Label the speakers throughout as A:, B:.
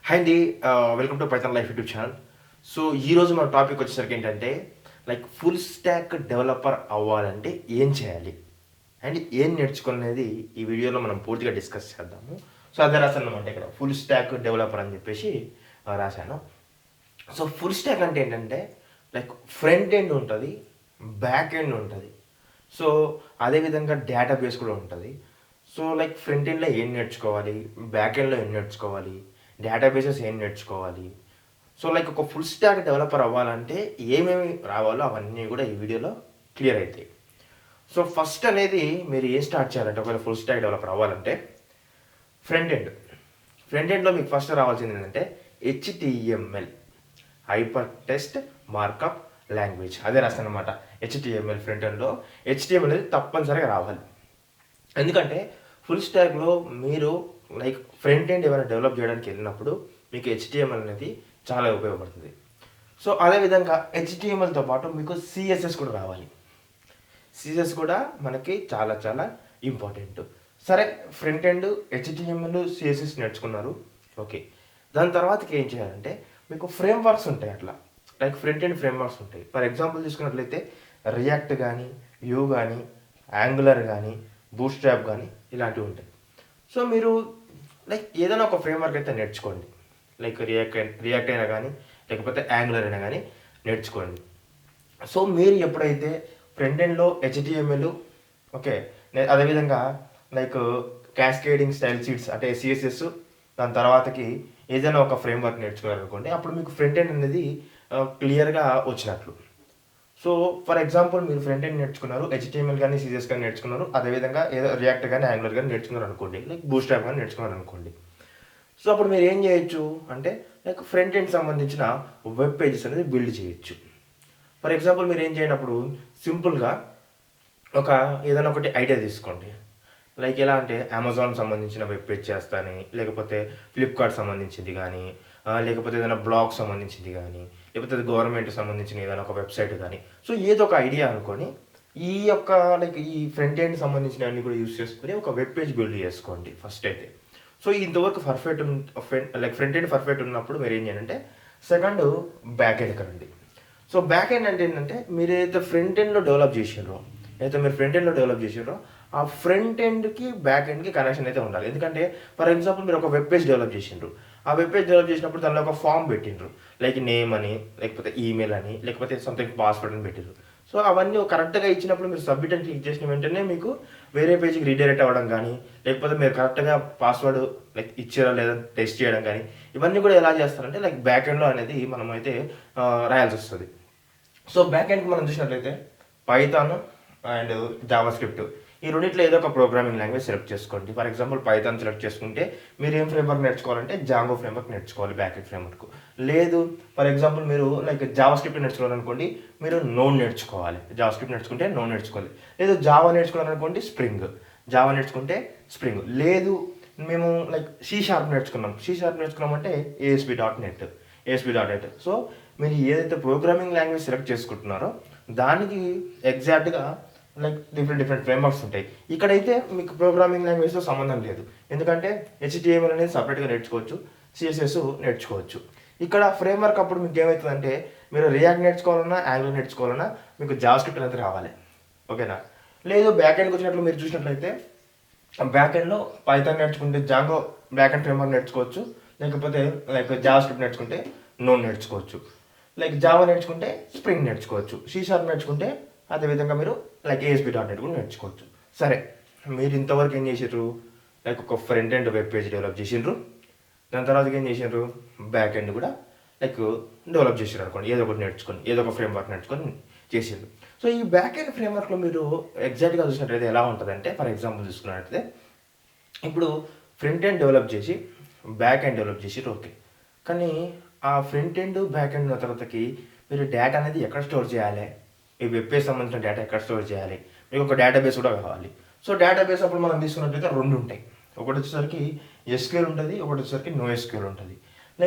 A: Hi అండి, welcome to PythonLife YouTube channel. So ఈరోజు మన టాపిక్ వచ్చేసరికి ఏంటంటే ఫుల్ స్టాక్ డెవలపర్ అవ్వాలంటే ఏం చేయాలి అండ్ ఏం నేర్చుకునేది ఈ వీడియోలో మనం పూర్తిగా డిస్కస్ చేద్దాము. సో అదే రాశాను అనమాట, ఇక్కడ ఫుల్ స్టాక్ డెవలపర్ అని చెప్పేసి రాశాను. సో ఫుల్ స్టాక్ అంటే ఏంటంటే ఫ్రంట్ ఎండ్ ఉంటుంది, బ్యాక్ ఎండ్ ఉంటుంది. సో అదేవిధంగా డేటాబేస్ కూడా ఉంటుంది. సో ఫ్రంట్ ఎండ్లో ఏం నేర్చుకోవాలి, బ్యాక్ ఎండ్లో ఏం నేర్చుకోవాలి, డేటాబేసెస్ ఏం నేర్చుకోవాలి. సో ఒక ఫుల్ స్టాక్ డెవలపర్ అవ్వాలంటే ఏమేమి రావాలో అవన్నీ కూడా ఈ వీడియోలో క్లియర్ అవుతాయి. సో ఫస్ట్ అనేది మీరు ఏం స్టార్ట్ చేయాలంటే, ఒకవేళ ఫుల్ స్టాక్ డెవలపర్ అవ్వాలంటే ఫ్రంట్ ఎండ్లో మీకు ఫస్ట్ రావాల్సింది ఏంటంటే HTML, hyper text markup language. అదే రాస్తాను అనమాట. HTML ఫ్రంట్ ఎండ్లో HTML అనేది తప్పనిసరిగా రావాలి. ఎందుకంటే ఫుల్ స్టాక్లో మీరు ఫ్రంట్ ఎండ్ ఏమైనా డెవలప్ చేయడానికి వెళ్ళినప్పుడు మీకు HTML అనేది చాలా ఉపయోగపడుతుంది. సో అదేవిధంగా HTMLతో పాటు మీకు CSS కూడా రావాలి. CSS కూడా మనకి చాలా చాలా ఇంపార్టెంట్. సరే, ఫ్రంట్ ఎండ్ HTML CSS నేర్చుకున్నారు, ఓకే. దాని తర్వాతకి ఏం చేయాలంటే మీకు ఫ్రేమ్వర్క్స్ ఉంటాయి. అట్లా ఫ్రంట్ ఎండ్ ఫ్రేమ్వర్క్స్ ఉంటాయి. ఫర్ ఎగ్జాంపుల్ తీసుకున్నట్లయితే రియాక్ట్ కానీ, వ్యూ కానీ, యాంగులర్ కానీ, బూట్స్ట్రాప్ కానీ ఇలాంటివి ఉంటాయి. సో మీరు ఏదైనా ఒక ఫ్రేమ్వర్క్ అయితే నేర్చుకోండి. రియాక్ట్ అయినా కానీ, లేకపోతే యాంగులర్ అయినా కానీ నేర్చుకోండి. సో మీరు ఎప్పుడైతే ఫ్రంట్ ఎండ్లో HTML, ఓకే, అదేవిధంగా క్యాస్కేడింగ్ స్టైల్ షీట్స్ అంటే CSS, దాని తర్వాతకి ఏదైనా ఒక ఫ్రేమ్వర్క్ నేర్చుకున్నారనుకోండి, అప్పుడు మీకు ఫ్రంట్ ఎండ్ అనేది క్లియర్గా వచ్చినట్లు. సో ఫర్ ఎగ్జాంపుల్ మీరు ఫ్రంట్ ఎండ్ నేర్చుకున్నారు, HTML కానీ CSS కానీ నేర్చుకున్నారు, అదేవిధంగా ఏదో రియాక్ట్ కానీ యాంగులర్ కానీ నేర్చుకున్నారు అనుకోండి, బూట్స్ట్రాప్ కానీ నేర్చుకున్నారు అనుకోండి. సో అప్పుడు మీరు ఏం చేయొచ్చు అంటే ఫ్రంట్ ఎండ్ సంబంధించిన వెబ్ పేజెస్ అనేది బిల్డ్ చేయొచ్చు. ఫర్ ఎగ్జాంపుల్ మీరు ఏం చేయనప్పుడు సింపుల్గా ఏదైనా ఒకటి ఐడియా తీసుకోండి. ఎలా అంటే అమెజాన్ సంబంధించిన వెబ్ పేజ్ చేస్తాను, లేకపోతే ఫ్లిప్కార్ట్ సంబంధించింది కానీ, లేకపోతే ఏదైనా బ్లాగ్ సంబంధించింది కానీ, లేకపోతే గవర్నమెంట్ సంబంధించిన ఏదైనా ఒక వెబ్సైట్ కానీ. సో ఏదో ఒక ఐడియా అనుకొని ఈ ఫ్రంట్ ఎండ్ సంబంధించిన అన్ని కూడా యూస్ చేసుకొని ఒక వెబ్ పేజ్ బిల్డ్ చేసుకోండి ఫస్ట్ అయితే. సో ఇంతవరకు పర్ఫెక్ట్ ఫ్రంట్ ఎండ్ పర్ఫెక్ట్ ఉన్నప్పుడు మీరు ఏం చేయాలంటే సెకండ్ బ్యాక్ ఎండ్కి రండి. సో బ్యాక్ ఎండ్ అంటే ఏంటంటే మీరు ఏదైతే ఫ్రంట్ ఎండ్లో డెవలప్ చేసారో, ఆ ఫ్రంట్ ఎండ్కి బ్యాక్ ఎండ్కి కనెక్షన్ అయితే ఉండాలి. ఎందుకంటే ఫర్ ఎగ్జాంపుల్ మీరు ఒక వెబ్ పేజ్ డెవలప్ చేసిండ్రు, ఆ వెబ్ పేజ్ డెవలప్ చేసినప్పుడు దానిలో ఒక ఫామ్ పెట్టిండ్రు, నేమ్ అని, లేకపోతే ఈమెయిల్ అని, లేకపోతే సంథింగ్ పాస్వర్డ్ అని పెట్టిండ్రు. సో అవన్నీ కరెక్ట్గా ఇచ్చినప్పుడు మీరు సబ్మిట్ అని క్లిక్ చేసిన వెంటనే మీకు వేరే పేజ్కి రీడైరెక్ట్ అవ్వడం కానీ, లేకపోతే మీరు కరెక్ట్గా పాస్వర్డ్ ఇచ్చారా లేదా టెస్ట్ చేయడం కానీ, ఇవన్నీ కూడా ఎలా చేస్తారంటే బ్యాక్ ఎండ్లో అనేది మనం అయితే రాయాల్సి వస్తుంది. సో బ్యాక్ ఎండ్కి మనం చూసినట్లయితే పైథాన్ అండ్ జావా స్క్రిప్ట్, ఈ రెండిట్లో ఏదో ఒక ప్రోగ్రామింగ్ లాంగ్వేజ్ సెలెక్ట్ చేసుకోండి. ఫర్ ఎగ్జాంపుల్ పైథాన్ సెలెక్ట్ చేసుకుంటే మీరు ఏం ఫ్రేమ్వర్క్ నేర్చుకోవాలంటే జాంగో ఫ్రేమ్వర్క్ నేర్చుకోవాలి, బ్యాక్ ఎండ్ ఫ్రేమ్వర్క్. లేదు ఫర్ ఎగ్జాంపుల్ మీరు జావా స్క్రిప్ట్ నేర్చుకోవాలనుకోండి, మీరు నోడ్ నేర్చుకోవాలి. జావా స్క్రిప్ట్ నేర్చుకుంటే నోడ్ నేర్చుకోవాలి. లేదు జావా నేర్చుకోవాలనుకోండి జావా నేర్చుకుంటే స్ప్రింగ్. లేదు మేము C# నేర్చుకున్నామంటే ASP.NET. సో మీరు ఏదైతే ప్రోగ్రామింగ్ లాంగ్వేజ్ సెలెక్ట్ చేసుకుంటున్నారో దానికి ఎగ్జాక్ట్గా డిఫరెంట్ ఫ్రేమ్వర్క్స్ ఉంటాయి. ఇక్కడైతే మీకు ప్రోగ్రామింగ్ లాంగ్వేజ్తో సంబంధం లేదు, ఎందుకంటే HTML అనేది సపరేట్గా నేర్చుకోవచ్చు, CSS నేర్చుకోవచ్చు. ఇక్కడ ఫ్రేమ్వర్క్ అప్పుడు మీకు ఏమవుతుందంటే మీరు రియాక్ట్ నేర్చుకోవాలన్నా, యాంగులర్ నేర్చుకోవాలన్నా మీకు జావా స్క్రిప్ట్ అనేది రావాలి, ఓకేనా. లేదు బ్యాక్ ఎండ్కి వచ్చినట్లు మీరు చూసినట్లయితే బ్యాక్ ఎండ్లో పైథాన్ నేర్చుకుంటే జాంగో బ్యాక్ ఎండ్ ఫ్రేమ్వర్క్ నేర్చుకోవచ్చు, లేకపోతే జావా స్క్రిప్ట్ నేర్చుకుంటే నోడ్ నేర్చుకోవచ్చు, జావా నేర్చుకుంటే స్ప్రింగ్ నేర్చుకోవచ్చు, C# నేర్చుకుంటే అదేవిధంగా మీరు ASP.NET కూడా నేర్చుకోవచ్చు. సరే, మీరు ఇంతవరకు ఏం చేసారు, ఒక front end web page develop చేసిండ్రు, దాని తర్వాత ఏం చేసిండ్రు, బ్యాక్ ఎండ్ కూడా డెవలప్ చేసారు అనుకోండి, ఏదో ఒకటి నేర్చుకొని, ఏదో ఒక ఫ్రేమ్వర్క్ నేర్చుకొని చేసిండ్రు. సో ఈ బ్యాక్ ఎండ్ ఫ్రేమ్వర్క్లో మీరు ఎగ్జాక్ట్గా చూసినట్లయితే ఎలా ఉంటుందంటే, ఫర్ ఎగ్జాంపుల్ చూసుకున్నట్లయితే ఇప్పుడు ఫ్రంట్ ఎండ్ డెవలప్ చేసి బ్యాక్ ఎండ్ డెవలప్ చేసిర్రు, ఓకే. కానీ ఆ ఫ్రంట్ ఎండ్ బ్యాక్ ఎండ్ తర్వాతకి మీరు డేటా అనేది ఎక్కడ స్టోర్ చేయాలి, ఈ వెబ్ పేజ్ సంబంధించిన డేటా ఎక్కడ స్టోర్ చేయాలి, మీకు ఒక డేటాబేస్ కూడా కావాలి. సో డేటాబేస్ అప్పుడు మనం తీసుకున్నట్లయితే రెండు ఉంటాయి. ఒకటి వచ్చేసరికి SQL ఉంటుంది, ఒకటి వచ్చేసరికి NoSQL ఉంటుంది.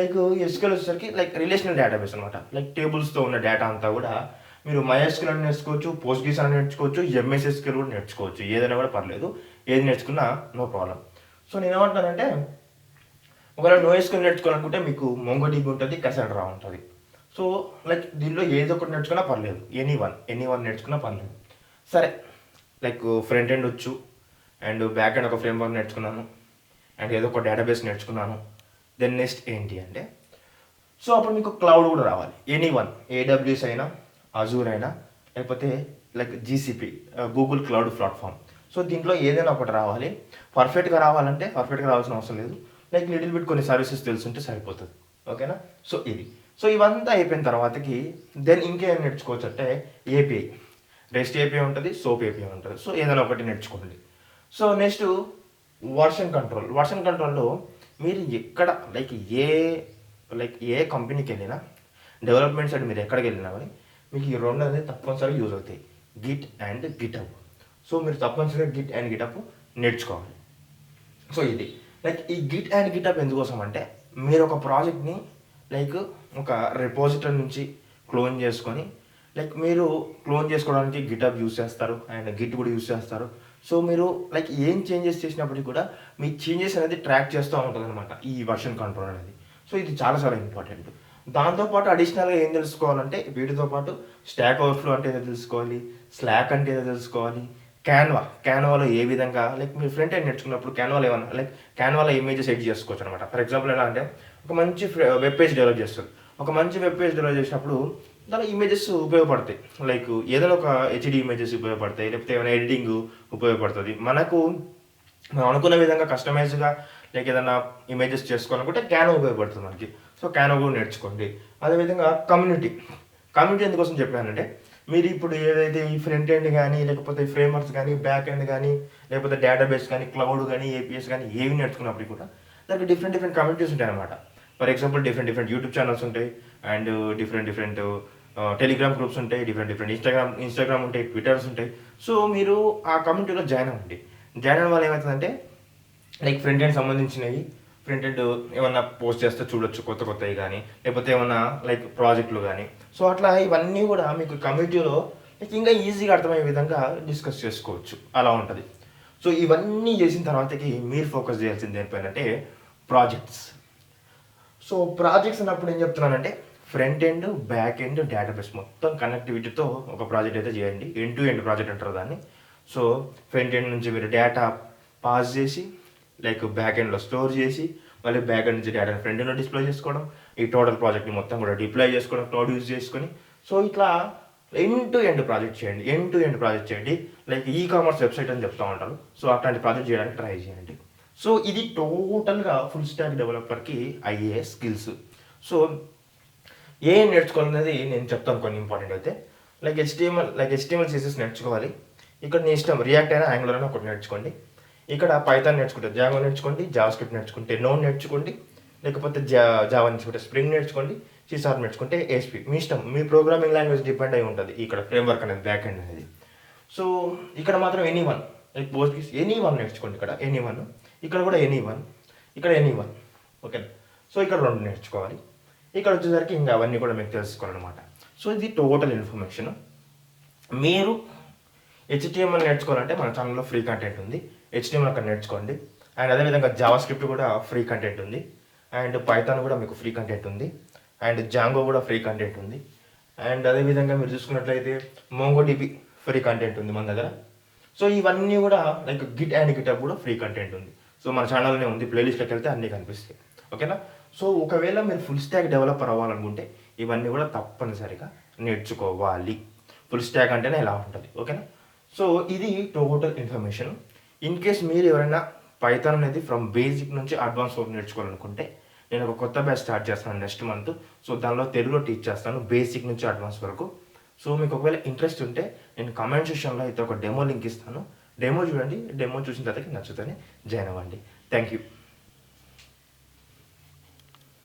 A: SQL వచ్చేసరికి రిలేషనల్ డేటాబేస్ అనమాట. టేబుల్స్తో ఉన్న డేటా అంతా కూడా మీరు MySQL అని నేర్చుకోవచ్చు, పోస్ట్గ్రెస్ అని నేర్చుకోవచ్చు, MS SQL కూడా నేర్చుకోవచ్చు. ఏదైనా కూడా పర్లేదు, ఏది నేర్చుకున్నా నో ప్రాబ్లం. సో నేను ఏమంటానంటే ఒకవేళ నోఎస్క్యూఎల్ నేర్చుకోవాలనుకుంటే మీకు మొంగోడిబి ఉంటుంది, కసాండ్రా ఉంటుంది. సో లైక్ దీనిలో ఏదో ఒకటి నేర్చుకున్నా పర్లేదు, ఎనీ వన్ నేర్చుకున్నా పర్లేదు. సరే, లైక్ ఫ్రంట్ ఎండ్ వచ్చు అండ్ బ్యాక్ ఎండ్ ఒక ఫ్రేమ్వర్క్ నేర్చుకున్నాను అండ్ ఏదో ఒక డేటాబేస్ నేర్చుకున్నాను. దెన్ నెక్స్ట్ ఏంటి అంటే, సో అప్పుడు మీకు క్లౌడ్ కూడా రావాలి. ఎనీ వన్, ఏడబ్ల్యూఎస్ అయినా, అజూర్ అయినా, లేకపోతే like GCP, Google cloud platform. So దీంట్లో ఏదైనా ఒకటి రావాలి. పర్ఫెక్ట్గా రావాలంటే పర్ఫెక్ట్గా రావాల్సిన అవసరం లేదు, లైక్ లిటిల్ బిట్ కొన్ని సర్వీసెస్ తెలుసుంటే సరిపోతుంది. ఓకేనా? సో ఇవంతా అయిపోయిన తర్వాతకి దెన్ ఇంకేం నేర్చుకోవచ్చు అంటే ఏపీఐ, రెస్ట్ ఏపీఐ ఉంటుంది, సోప్ ఏపీఐ ఉంటుంది. సో ఏదైనా ఒకటి నేర్చుకోండి. సో నెక్స్ట్ వర్షన్ కంట్రోల్లో మీరు ఎక్కడ ఏ కంపెనీకి వెళ్ళినా, డెవలప్మెంట్ సైడ్ మీరు ఎక్కడికి వెళ్ళినా కానీ మీకు ఈ రెండు అనేది తప్పనిసరిగా యూజ్ అవుతాయి, గిట్ అండ్ గిటప్. సో మీరు తప్పనిసరిగా గిట్ అండ్ గిటప్ నేర్చుకోవాలి. సో ఇది లైక్ ఈ గిట్ అండ్ గిటప్ ఎందుకోసం అంటే, మీరు ఒక ప్రాజెక్ట్ని లైక్ ఒక రిపోజిటరీ నుంచి క్లోన్ చేసుకొని, లైక్ మీరు క్లోన్ చేసుకోవడానికి గిటప్ యూస్ చేస్తారు అండ్ గిట్ కూడా యూస్ చేస్తారు. సో మీరు లైక్ ఏం చేంజెస్ చేసినప్పటికీ కూడా మీ చేంజెస్ అనేది ట్రాక్ చేస్తూ ఉంటుంది అనమాట ఈ వర్షన్ కంట్రోల్ అనేది. సో ఇది చాలా చాలా ఇంపార్టెంట్. దాంతోపాటు అడిషనల్గా ఏం తెలుసుకోవాలంటే, వీటితో పాటు స్టాక్ ఓవర్ఫ్లో అంటే ఏదో తెలుసుకోవాలి, స్లాక్ అంటే ఏదో తెలుసుకోవాలి, క్యాన్వాలో ఏ విధంగా లైక్ మీరు ఫ్రంట్ ఎండ్ నేర్చుకున్నప్పుడు క్యాన్వాలో ఏమన్నా లైక్ క్యాన్వాలో ఇమేజెస్ ఎడిట్ చేసుకోవచ్చు అనమాట. ఫర్ ఎగ్జాంపుల్ ఎలా అంటే, ఒక మంచి వెబ్ పేజ్ డెవలప్ చేస్తుంది. ఒక మంచి వెబ్ పేజ్ డెవలప్ చేసినప్పుడు దాని ఇమేజెస్ ఉపయోగపడతాయి. లైక్ ఏదైనా ఒక హెచ్డి ఇమేజెస్ ఉపయోగపడతాయి, లేకపోతే ఏమైనా ఎడిటింగ్ ఉపయోగపడుతుంది. మనం అనుకున్న విధంగా కస్టమైజ్గా లైక్ ఏదైనా ఇమేజెస్ చేసుకోవాలనుకుంటే క్యానో ఉపయోగపడుతుంది మనకి. సో క్యానో కూడా నేర్చుకోండి. అదేవిధంగా కమ్యూనిటీ ఎందుకోసం చెప్పానంటే, మీరు ఇప్పుడు ఏదైతే ఈ ఫ్రంట్ ఎండ్ కానీ, లేకపోతే ఫ్రేమ్వర్క్స్ కానీ, బ్యాక్ ఎండ్ కానీ, లేకపోతే డేటాబేస్ కానీ, క్లౌడ్ కానీ, ఏపీఎస్ కానీ ఏవి నేర్చుకున్నప్పుడు కూడా దానికి డిఫరెంట్ కమ్యూనిటీస్ ఉంటాయి అనమాట. For example different YouTube channels ఉంటాయి అండ్ డిఫరెంట్ టెలిగ్రామ్ గ్రూప్స్ ఉంటాయి, డిఫరెంట్ ఇన్స్టాగ్రామ్ ఉంటాయి, ట్విట్టర్స్ ఉంటాయి. సో మీరు ఆ కమ్యూనిటీలో జాయిన్ అవ్వండి. జాయిన్ అవ్వడం వల్ల ఏమవుతుందంటే, లైక్ ఫ్రంట్ ఎండ్ సంబంధించినవి ఫ్రంట్ ఎండ్ ఏమన్నా పోస్ట్ చేస్తే చూడొచ్చు, కొత్తవి కానీ, లేకపోతే ఏమన్నా లైక్ ప్రాజెక్టులు కానీ. సో అట్లా ఇవన్నీ కూడా మీకు కమ్యూనిటీలో లైక్ ఇంకా ఈజీగా అర్థమయ్యే విధంగా డిస్కస్ చేసుకోవచ్చు, అలా ఉంటుంది. సో ఇవన్నీ చేసిన తర్వాతకి మీరు ఫోకస్ చేయాల్సింది ఏంటంటే ప్రాజెక్ట్స్. సో ప్రాజెక్ట్స్ అన్నప్పుడు ఏం చెప్తున్నానంటే, front end, back end, database మొత్తం కనెక్టివిటీతో ఒక ప్రాజెక్ట్ అయితే చేయండి. ఎండ్ టు ఎండ్ ప్రాజెక్ట్ అంటారు దాన్ని. సో ఫ్రంట్ ఎండ్ నుంచి మీరు డేటా పాస్ చేసి, లైక్ బ్యాక్ ఎండ్లో స్టోర్ చేసి, మళ్ళీ బ్యాక్ ఎండ్ నుంచి డేటాని ఫ్రంట్ ఎండ్లో డిస్ప్లే చేసుకోవడం, ఈ టోటల్ ప్రాజెక్ట్ని మొత్తం కూడా డిప్లాయ్ చేసుకోవడం, క్లౌడ్ యూజ్ చేసుకొని. సో ఇట్లా ఎండ్ టు ఎండ్ ప్రాజెక్ట్ చేయండి. లైక్ ఈ కామర్స్ వెబ్సైట్ అని చెప్తూ ఉంటారు. సో అట్లాంటి ప్రాజెక్ట్ చేయడానికి ట్రై చేయండి. సో ఇది టోటల్గా ఫుల్ స్టాక్ డెవలపర్కి అయ్యే స్కిల్స్. సో ఏం నేర్చుకోవాలనేది నేను చెప్తాను కొన్ని ఇంపార్టెంట్ అయితే. లైక్ హెచ్టిఎంఎల్ సిఎస్ఎస్ నేర్చుకోవాలి. ఇక్కడ నీ ఇష్టం, రియాక్ట్ అయినా యాంగులర్ అయినా ఒకటి నేర్చుకోండి. ఇక్కడ పైథాన్ నేర్చుకుంటే జావా నేర్చుకోండి, జావా స్క్రిప్ట్ నేర్చుకుంటే నోడ్ నేర్చుకోండి, లేకపోతే జావా నేర్చుకుంటే స్ప్రింగ్ నేర్చుకోండి, సిసార్ నేర్చుకుంటే ఏఎస్పీ. మీ ఇష్టం, మీ ప్రోగ్రామింగ్ లాంగ్వేజ్ డిపెండ్ అయి ఉంటుంది ఇక్కడ ఫ్రేమ్వర్క్ అనేది, బ్యాక్ ఎండ్ అనేది. సో ఇక్కడ మాత్రం ఎనీవన్, లైక్ పోస్ట్ ఎనీవన్ నేర్చుకోండి. ఇక్కడ కూడా ఎనీవన్. ఓకే. సో ఇక్కడ 2 నేర్చుకోవాలి. ఇక్కడ వచ్చేసరికి ఇంకా అవన్నీ కూడా మీకు తెలుసుకోవాలన్నమాట. సో ఇది టోటల్ ఇన్ఫర్మేషన్. మీరు హెచ్టిఎంఎల్ నేర్చుకోవాలంటే మన ఛానల్లో ఫ్రీ కంటెంట్ ఉంది, హెచ్టిఎంఎల్ అక్కడ నేర్చుకోండి. అండ్ అదేవిధంగా జావా స్క్రిప్ట్ కూడా ఫ్రీ కంటెంట్ ఉంది, అండ్ పైథాన్ కూడా మీకు ఫ్రీ కంటెంట్ ఉంది, అండ్ జాంగో కూడా ఫ్రీ కంటెంట్ ఉంది. అండ్ అదేవిధంగా మీరు చూసుకున్నట్లయితే మోంగోడిబి ఫ్రీ కంటెంట్ ఉంది మన దగ్గర. సో ఇవన్నీ కూడా లైక్ గిట్ అండ్ గిటప్ కూడా ఫ్రీ కంటెంట్ ఉంది. సో మన ఛానల్లోనే ఉంది, ప్లేలిస్ట్లోకి వెళ్తే అన్నీ కనిపిస్తాయి. ఓకేనా? సో ఒకవేళ మీరు ఫుల్ స్టాక్ డెవలపర్ అవ్వాలనుకుంటే ఇవన్నీ కూడా తప్పనిసరిగా నేర్చుకోవాలి. ఫుల్ స్టాక్ అంటేనే ఇలా ఉంటుంది. ఓకేనా? సో ఇది టోటల్ ఇన్ఫర్మేషన్. ఇన్ కేస్ మీరు ఎవరైనా పైథాన్ అనేది ఫ్రమ్ బేసిక్ నుంచి అడ్వాన్స్ వరకు నేర్చుకోవాలనుకుంటే, నేను ఒక కొత్త బ్యాచ్ స్టార్ట్ చేస్తాను నెక్స్ట్ మంత్. సో దానిలో తెలుగులో టీచ్ చేస్తాను, బేసిక్ నుంచి అడ్వాన్స్ వరకు. సో మీకు ఒకవేళ ఇంట్రెస్ట్ ఉంటే నేను కమెంట్ సెక్షన్లో అయితే ఒక డెమో లింక్ ఇస్తాను. డెమో చూడండి, డెమో చూసిన తర్వాత నచ్చుతూనే జాయిన్ అవ్వండి. Thank you.